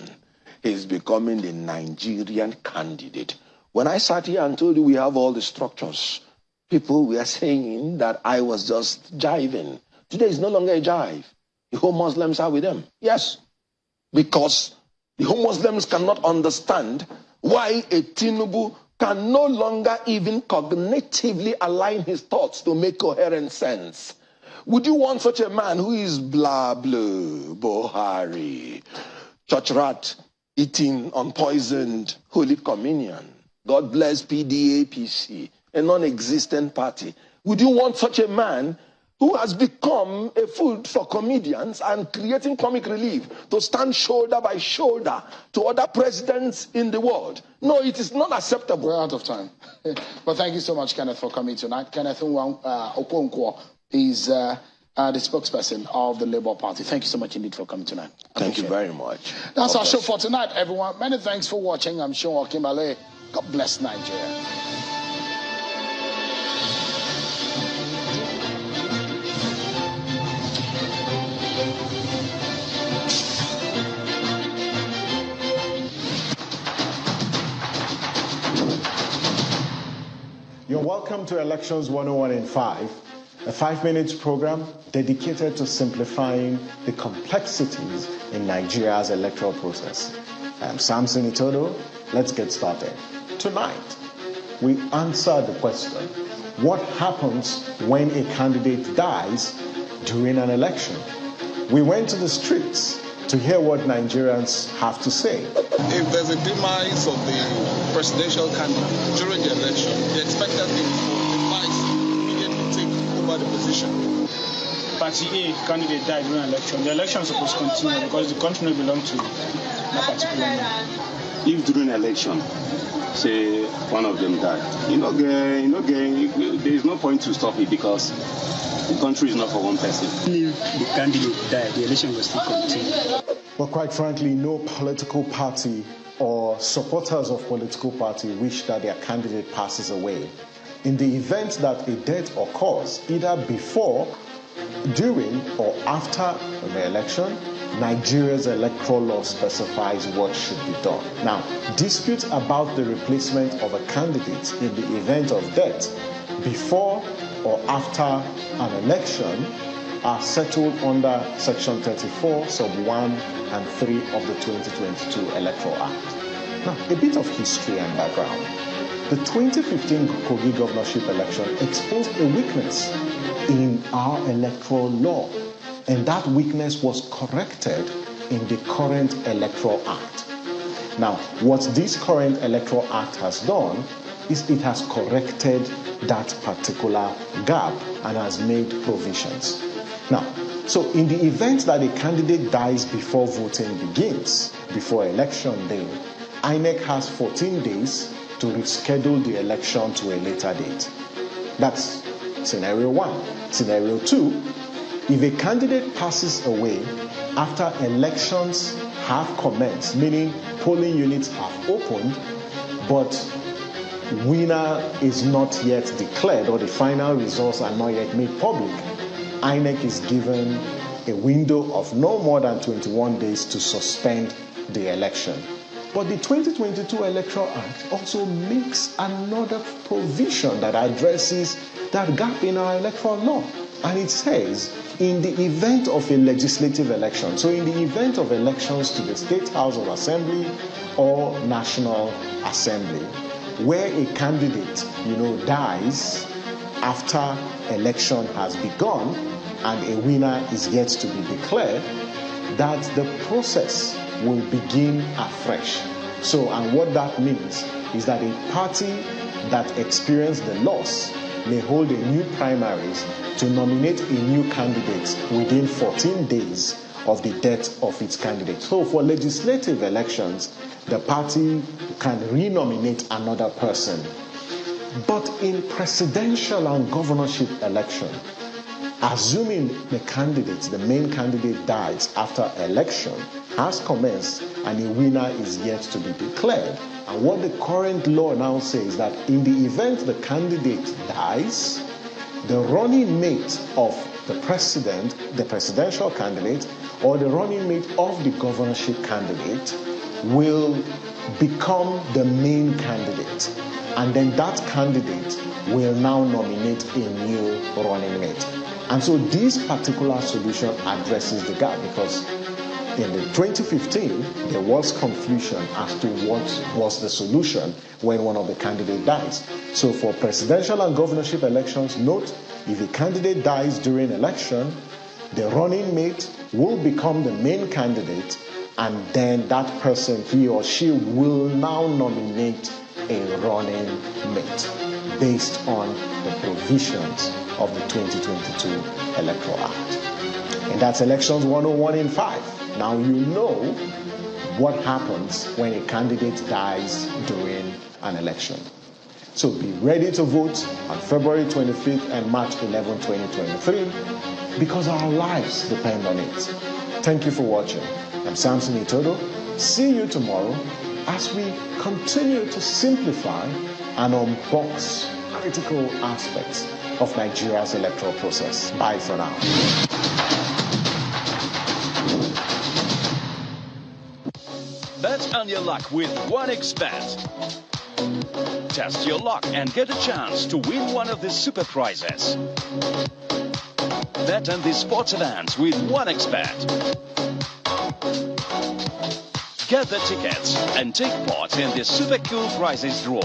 He's becoming the Nigerian candidate. When I sat here and told you we have all the structures, people were saying that I was just jiving. Today is no longer a jive. The whole Muslims are with them. Yes, because the whole Muslims cannot understand why a Tinubu can no longer even cognitively align his thoughts to make coherent sense. Would you want such a man who is blah, blah, Buhari, church rat, eating unpoisoned Holy Communion? God bless APC, a non-existent party. Would you want such a man who has become a food for comedians and creating comic relief to stand shoulder by shoulder to other presidents in the world? No, it is not acceptable. We're out of time. But thank you so much, Kenneth, for coming tonight. Kenneth Okonkwo is the spokesperson of the Labour Party. Thank you so much indeed for coming tonight. Thank you very much. That's our show for tonight, everyone. Many thanks for watching. I'm Sean Okimale. God bless Nigeria. You're welcome to Elections 101 in 5, a 5-minute program dedicated to simplifying the complexities in Nigeria's electoral process. I'm Samson Itodo. Let's get started. Tonight, we answer the question, what happens when a candidate dies during an election. We went to the streets to hear what Nigerians have to say. If there's a demise of the presidential candidate during the election, the expected thing is for the vice immediately take over the position. Party A candidate died during an election. The election is supposed to continue because the country doesn't belong to that particular man. If during election, say one of them died, there is no point to stop it because the country is not for one person. If the candidate died, the election will still continue. But quite frankly, no political party or supporters of political party wish that their candidate passes away. In the event that a death occurs, either before, during, or after the election, Nigeria's electoral law specifies what should be done. Now, disputes about the replacement of a candidate in the event of death before or after an election are settled under Section 34, Sub 1 and 3 of the 2022 Electoral Act. Now, a bit of history and background. The 2015 Kogi governorship election exposed a weakness in our electoral law, and that weakness was corrected in the current Electoral Act. Now, what this current Electoral Act has done is it has corrected that particular gap and has made provisions. Now, so in the event that a candidate dies before voting begins, before election day, INEC has 14 days to reschedule the election to a later date. That's scenario 1. Scenario 2, if a candidate passes away after elections have commenced, meaning polling units have opened, but winner is not yet declared or the final results are not yet made public, INEC is given a window of no more than 21 days to suspend the election. But the 2022 Electoral Act also makes another provision that addresses that gap in our electoral law. And it says, in the event of a legislative election, so in the event of elections to the State House of Assembly or National Assembly, where a candidate, dies after election has begun and a winner is yet to be declared, that the process will begin afresh. So, and what that means is that a party that experienced the loss may hold a new primaries to nominate a new candidate within 14 days of the death of its candidate. So for legislative elections, the party can renominate another person. But in presidential and governorship election, assuming the main candidate dies after election has commenced and a winner is yet to be declared, and what the current law now says that in the event the candidate dies, the running mate of the president, the presidential candidate, or the running mate of the governorship candidate will become the main candidate. And then that candidate will now nominate a new running mate. And so this particular solution addresses the gap because in the 2015, there was confusion as to what was the solution when one of the candidates dies. So for presidential and governorship elections, note, if a candidate dies during election, the running mate will become the main candidate, and then that person, he or she, will now nominate a running mate based on the provisions of the 2022 Electoral Act. And that's Elections 101 in 5. Now you know what happens when a candidate dies during an election. So be ready to vote on February 25th and March 11, 2023, because our lives depend on it. Thank you for watching. I'm Samson Itodo. See you tomorrow as we continue to simplify and unbox critical aspects of Nigeria's electoral process. Bye for now. Bet on your luck with 1xBet. Test your luck and get a chance to win one of the super prizes. Bet on the sports events with 1xBet. Get the tickets and take part in the super cool prizes draw.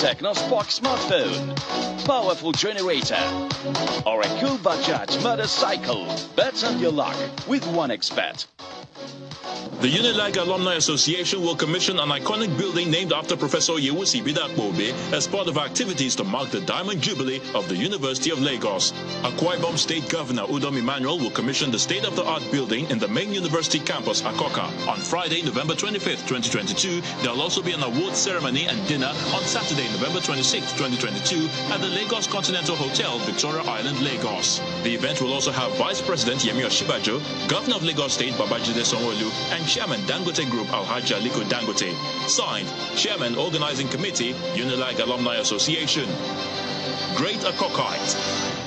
Technospark smartphone, powerful generator, or a cool Bajaj motorcycle. Bet on your luck with OneXBet. The Unilag Alumni Association will commission an iconic building named after Professor Yewusi Bidakbobe as part of activities to mark the Diamond Jubilee of the University of Lagos. Akwa Ibom State Governor Udom Emmanuel will commission the state-of-the-art building in the main university campus, Akoka. On Friday, November 25th, 2022, there will also be an awards ceremony and dinner on Saturday, November 26th, 2022, at the Lagos Continental Hotel, Victoria Island, Lagos. The event will also have Vice President Yemi Oshibajo, Governor of Lagos State Babajide Sanwo-Olu, and Chairman Dangote Group Alhaji Aliko Dangote. Signed, Chairman Organizing Committee, Unilag Alumni Association. Great Akokite.